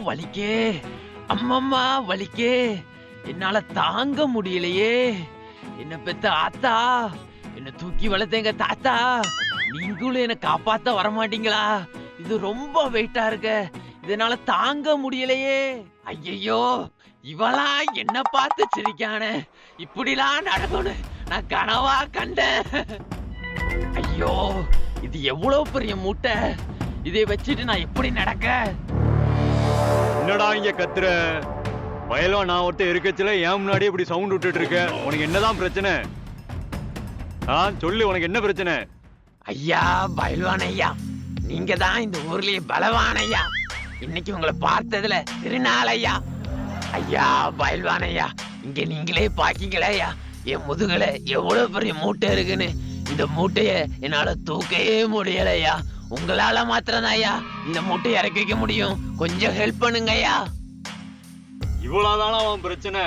வலிக்கே, அம்மம்மா வலிக்கே, என்னால தாங்க முடியலையே. என்ன பெத்த ஆத்தா, என்ன தூக்கி வளர்த்தேங்க தாத்தா, நீங்களும் என்ன காப்பாத்த வரமாட்டீங்களா? இது ரொம்ப வெயிட்டா இருக்கு, இதனால தாங்க முடியலையே. ஐயோ, இவளா என்ன பார்த்து சிரிக்கானே, இப்படிலாம் நடக்கணும் நான் கனவா கண்டேன். ஐயோ, இது எவ்வளவு பெரிய மூட்டை, இதை வச்சுட்டு நான் எப்படி நடக்க? என்னடா இங்க கத்துற? வயலோ நான் ஒருத்தர் இருக்கச்சுல ஏன் முன்னாடியே இப்படி சவுண்ட் விட்டுட்டு இருக்க? உனக்கு என்னதான் பிரச்சனை? சொல்லு, உனக்கு என்ன பிரச்சனை? ஐயா பயில்வான் ஐயா, நீங்க தான் இந்த ஊர்லயே பலவான் ஐயா. இன்னைக்கு உங்களை பார்த்ததுல திருநாள் ஐயா. ஐயா பயில்வான் ஐயா, இங்க நீங்களே பாக்கீங்களா ஐயா, என் முதுகுல எவ்வளவு பெரிய மூட்டை இருக்குன்னு. இந்த மூட்டைய என்னால தூக்கவே முடியல ஐயா. உங்களால மாத்திரம் தான் ஐயா இந்த மூட்டையை இறக்கி வைக்க முடியும். கொஞ்சம் ஹெல்ப் பண்ணுங்க ஐயா. இவ்வளவுதானா அவன் பிரச்சனை?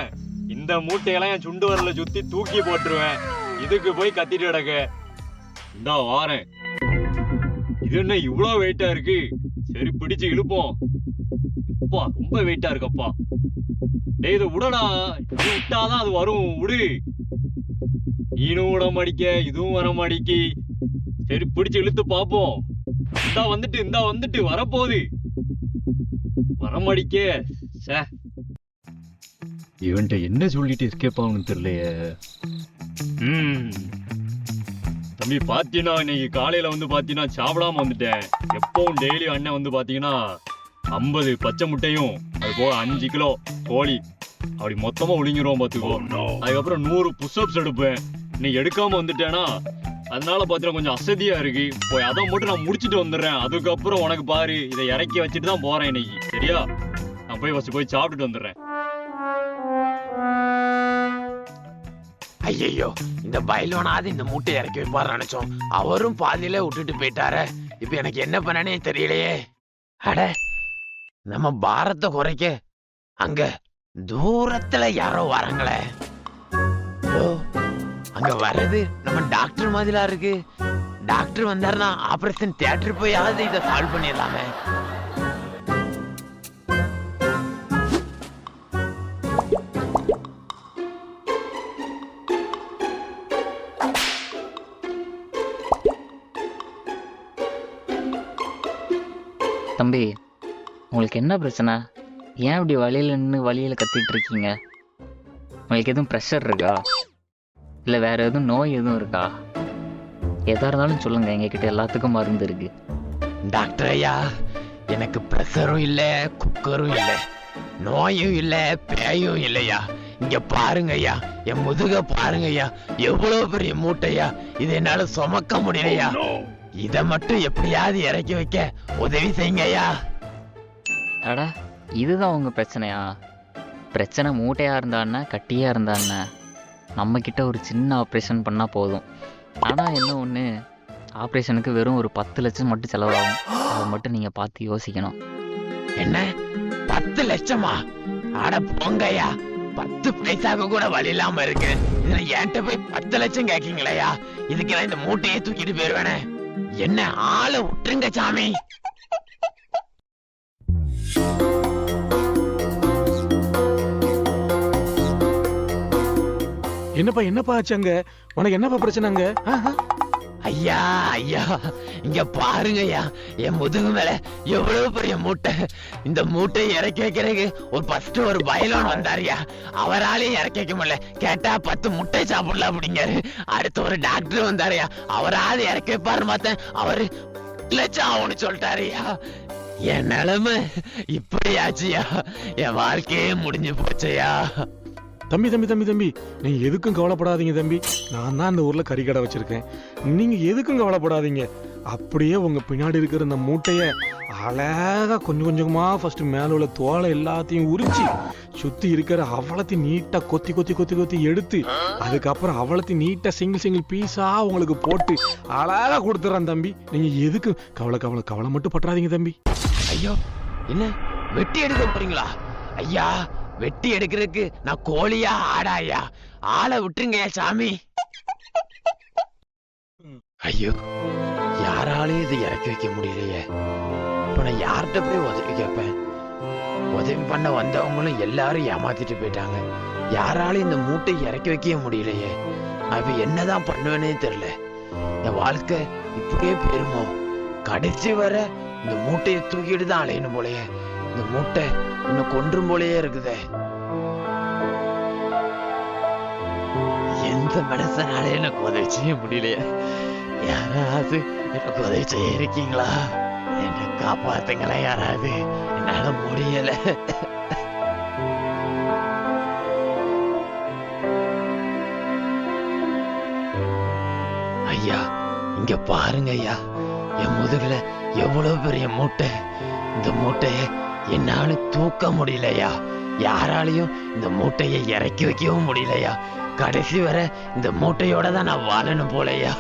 இந்த மூட்டையெல்லாம் என் சுண்டு வரல சுத்தி தூக்கி போட்டுருவேன். இதுக்கு போய் கத்திட்டு கிடக்க. இந்தா வாரேன். இது என்ன இவ்வளவு வெயிட்டா இருக்கு? சரி, பிடிச்சு இழுப்போம். அப்பா ரொம்ப வெயிட்டா இருக்கப்பா. டேய், இதை விடடா, இது விட்டாதான் அது வரும். விடு. நீனும் விட மாடிக்க, இதுவும் வர மாடிக்கு. சரி, பிடிச்சு இழுத்து பாப்போம். இந்தா வந்துட்டு வரப்போகுது. வரமாடிக்க. இவன்ட்ட என்ன சொல்லிட்டு எஸ்கேப் ஆகணும்னு தெரியலையே. தம்பி, பாத்தீங்கன்னா இன்னைக்கு காலையில வந்து பாத்தீங்கன்னா சாப்பிடாம வந்துட்டேன். எப்பவும் டெய்லி அண்ணன் வந்து பாத்தீங்கன்னா 50 பச்சை முட்டையும் அது போக 5 கிலோ கோழி அப்படி மொத்தமா ஒழுங்கிருவோம் பாத்துக்கோ. அதுக்கப்புறம் 100 புஷ்அப்ஸ் எடுப்பேன். இன்னைக்கு எடுக்காம வந்துட்டேன்னா அதனால பாத்தீங்கன்னா கொஞ்சம் அசதியா இருக்கு. போய் அதை மட்டும் நான் முடிச்சுட்டு வந்துடுறேன். அதுக்கப்புறம் உனக்கு பாரு, இதை இறக்கி வச்சுட்டு தான் போறேன் இன்னைக்கு. சரியா? நான் போய் ஃபர்ஸ்ட் போய் சாப்பிட்டுட்டு வந்துடுறேன். ஐயோ, இந்த பயில்வானாவது இந்த மூட்டையை இறக்கி வைப்பாரு நினைச்சோம். அவரும் பாதியில விட்டுட்டு போயிட்டாரு. இப்ப எனக்கு என்ன பண்ணனே தெரியலையே. அட, நம்ம பாரத்தை குறைக்க அங்க தூரத்துல யாரோ வராங்களே. அங்க வர்றது நம்ம டாக்டர் மாதிரிலாம் இருக்கு. டாக்டர் வந்தாருன்னா ஆபரேஷன் தியேட்டர் போயாவது இதை சால்வ் பண்ணிடலாமே. தம்பி, உங்களுக்கு என்ன பிரச்சனை? ஏன் இப்படி வழியில் நின்று வழியில் கத்திட்டு இருக்கீங்க? உங்களுக்கு எதுவும் ப்ரெஷர் இருக்கா, இல்லை வேற எதுவும் நோய் எதுவும் இருக்கா? எதா இருந்தாலும் சொல்லுங்க, எங்ககிட்ட எல்லாத்துக்கும் மருந்து இருக்கு. டாக்டர் ஐயா, எனக்கு ப்ரெஷரும் இல்லை, குக்கரும் இல்லை, நோயும் இல்லை, பேயும் இல்லையா. இங்க பாருங்க ஐயா, என் முதுக பாருங்க ஐயா, எவ்வளவு பெரிய மூட்டையா, இது என்னால சுமக்க முடியலையா. இத மட்டும் எப்படியாவது இறக்கி வைக்க உதவி செய்யுங்க ஐயா. அட, இதுதான் உங்க பிரச்சனையா? பிரச்சனை மூட்டையா இருந்தான்னா கட்டியா இருந்தான்னா நம்ம கிட்ட ஒரு சின்ன ஆப்ரேஷன் பண்ணா போதும். ஆனா என்ன ஒண்ணு, ஆப்ரேஷனுக்கு வெறும் ஒரு 10 லட்சம் மட்டும் செலவாகும். அதை மட்டும் நீங்க பார்த்து யோசிக்கணும். என்ன 10 லட்சமா? அட போங்கய்யா, 10 பைசாக்கு கூட வழி இல்லாம இருக்கு. இதுல என்கிட்ட போய் 10 லட்சம் கேக்கீங்களா? இதுக்கெல்லாம் இந்த மூட்டையே தூக்கிட்டு போயிருவேனே. என்ன ஆளை விட்டுருங்க சாமி. என்னப்பா ஆச்சாங்க? உனக்கு என்னப்பா பிரச்சனைங்க? ஐயா ஐயா, இங்க பாருங்க ஐயா, என் முதுகு மேல எவ்வளவு பெரிய மூட்டை. இந்த மூட்டை இறக்கி வைக்கிறதுக்கு ஒரு பயிலோன் வந்தாருயா. அவராலே இறக்கி வைக்க முடியல. கேட்டா 10 முட்டை சாப்பிடலாம் அப்படிங்காரு. அடுத்து ஒரு டாக்டர் வந்தாருயா. அவராது இறக்கி வைப்பாரு பார்த்தேன். அவரு லட்சம் ஆகும்னு சொல்லிட்டாருயா. என் நிலைமை இப்படியாச்சுயா. என் வாழ்க்கையே முடிஞ்சு போச்சையா. தம்பி நீங்க எதுக்கும் கவலைப்படாதீங்க தம்பி. நான் தான் இந்த ஊர்ல கறிக்கடை வச்சிருக்கேன். நீங்க எதுக்கும் கவலைப்படாதீங்க. அப்படியே உங்க பின்னாடி இருக்கிற இந்த மூட்டைய அழகா கொஞ்சம் கொஞ்சமா ஃபர்ஸ்ட் மேல உள்ள தோலை எல்லாத்தையும் உரிச்சு சுத்தி இருக்கிற அவளத்தையும் நீட்டா கொத்தி எடுத்து அதுக்கப்புறம் அவளத்தையும் நீட்டா சிங்கிள் பீஸா உங்களுக்கு போட்டு அழகா கொடுத்துறேன் தம்பி. நீங்க எதுக்கு கவலை மட்டும் பற்றாதீங்க தம்பி. ஐயோ, என்ன வெட்டி எடுக்க போறீங்களா? ஐயா, வெட்டி எடுக்கிறதுக்கு நான் கோழியா ஆடாயா? ஆளை விட்டுருங்க சாமி. ஐயோ, யாராலையும் இதை இறக்கி வைக்க முடியலையே. இப்ப நான் யார்கிட்ட போய் உதவி கேட்பேன்? உதவி பண்ண வந்தவங்களும் எல்லாரும் ஏமாத்திட்டு போயிட்டாங்க. யாராலும் இந்த மூட்டை இறக்கி வைக்க முடியலையே. அவ என்னதான் பண்ணுவேனே தெரியல. என் வாழ்க்கை இப்படியே போயிருமோ? கடைசி வர இந்த மூட்டையை தூக்கிட்டு தான் அலையணும் போலயே. இந்த மூட்டை இன்னும் கொன்றும் போலயே இருக்குதே. எந்த மனசனால எனக்கு உதவி செய்ய முடியலையே. யாராவது எனக்கு உதவி செய்ய இருக்கீங்களா? என்னை காப்பாத்துங்களா யாராவது, என்னால முடியல. ஐயா இங்க பாருங்க ஐயா, என் முதுகுல எவ்வளவு பெரிய மூட்டை. இந்த மூட்டைய என்னால தூக்க முடியலையா. யாராலையும் இந்த மூட்டையை இறக்கி வைக்கவும் முடியலையா. கடைசி வர இந்த மூட்டையோட தான் நான் வாழணும் போலையா.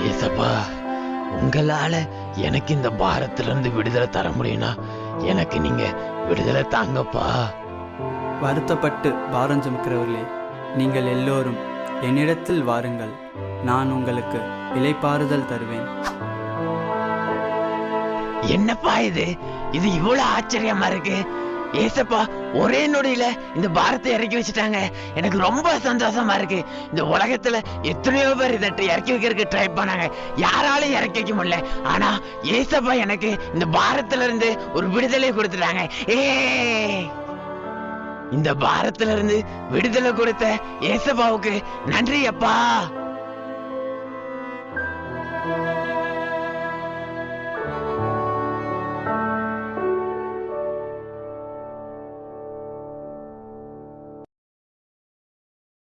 ஏசப்பா, உங்களால எனக்கு இந்த பாரத்துல இருந்து விடுதலை தர முடியும்னா எனக்கு நீங்க விடுதலை தாங்கப்பா. வருத்தப்பட்டு பாரம் சுமக்கிறவர்களே, நீங்கள் எல்லோரும் என்னிடத்தில் வாருங்கள், நான் உங்களுக்கு இளைப்பாறுதல் தருவேன். என்னப்பா இது இவ்வளவு ஆச்சரியமா இருக்கு. ஏசப்பா ஒரே நொடியில இந்த பாரத்தை இறக்கி வச்சுட்டாங்க. எனக்கு ரொம்ப சந்தோஷமா இருக்கு. இந்த உலகத்துல எத்தனையோ பேர் இதை இறக்கி வைக்கிறதுக்கு ட்ரை பண்ணாங்க, யாராலும் இறக்கி வைக்க முடியல. ஆனா ஏசப்பா எனக்கு இந்த பாரத்துல இருந்து ஒரு விடுதலை கொடுத்துட்டாங்க. இந்த பாரத்துல இருந்து விடுதலை கொடுத்த ஏசப்பாவுக்கு நன்றி அப்பா.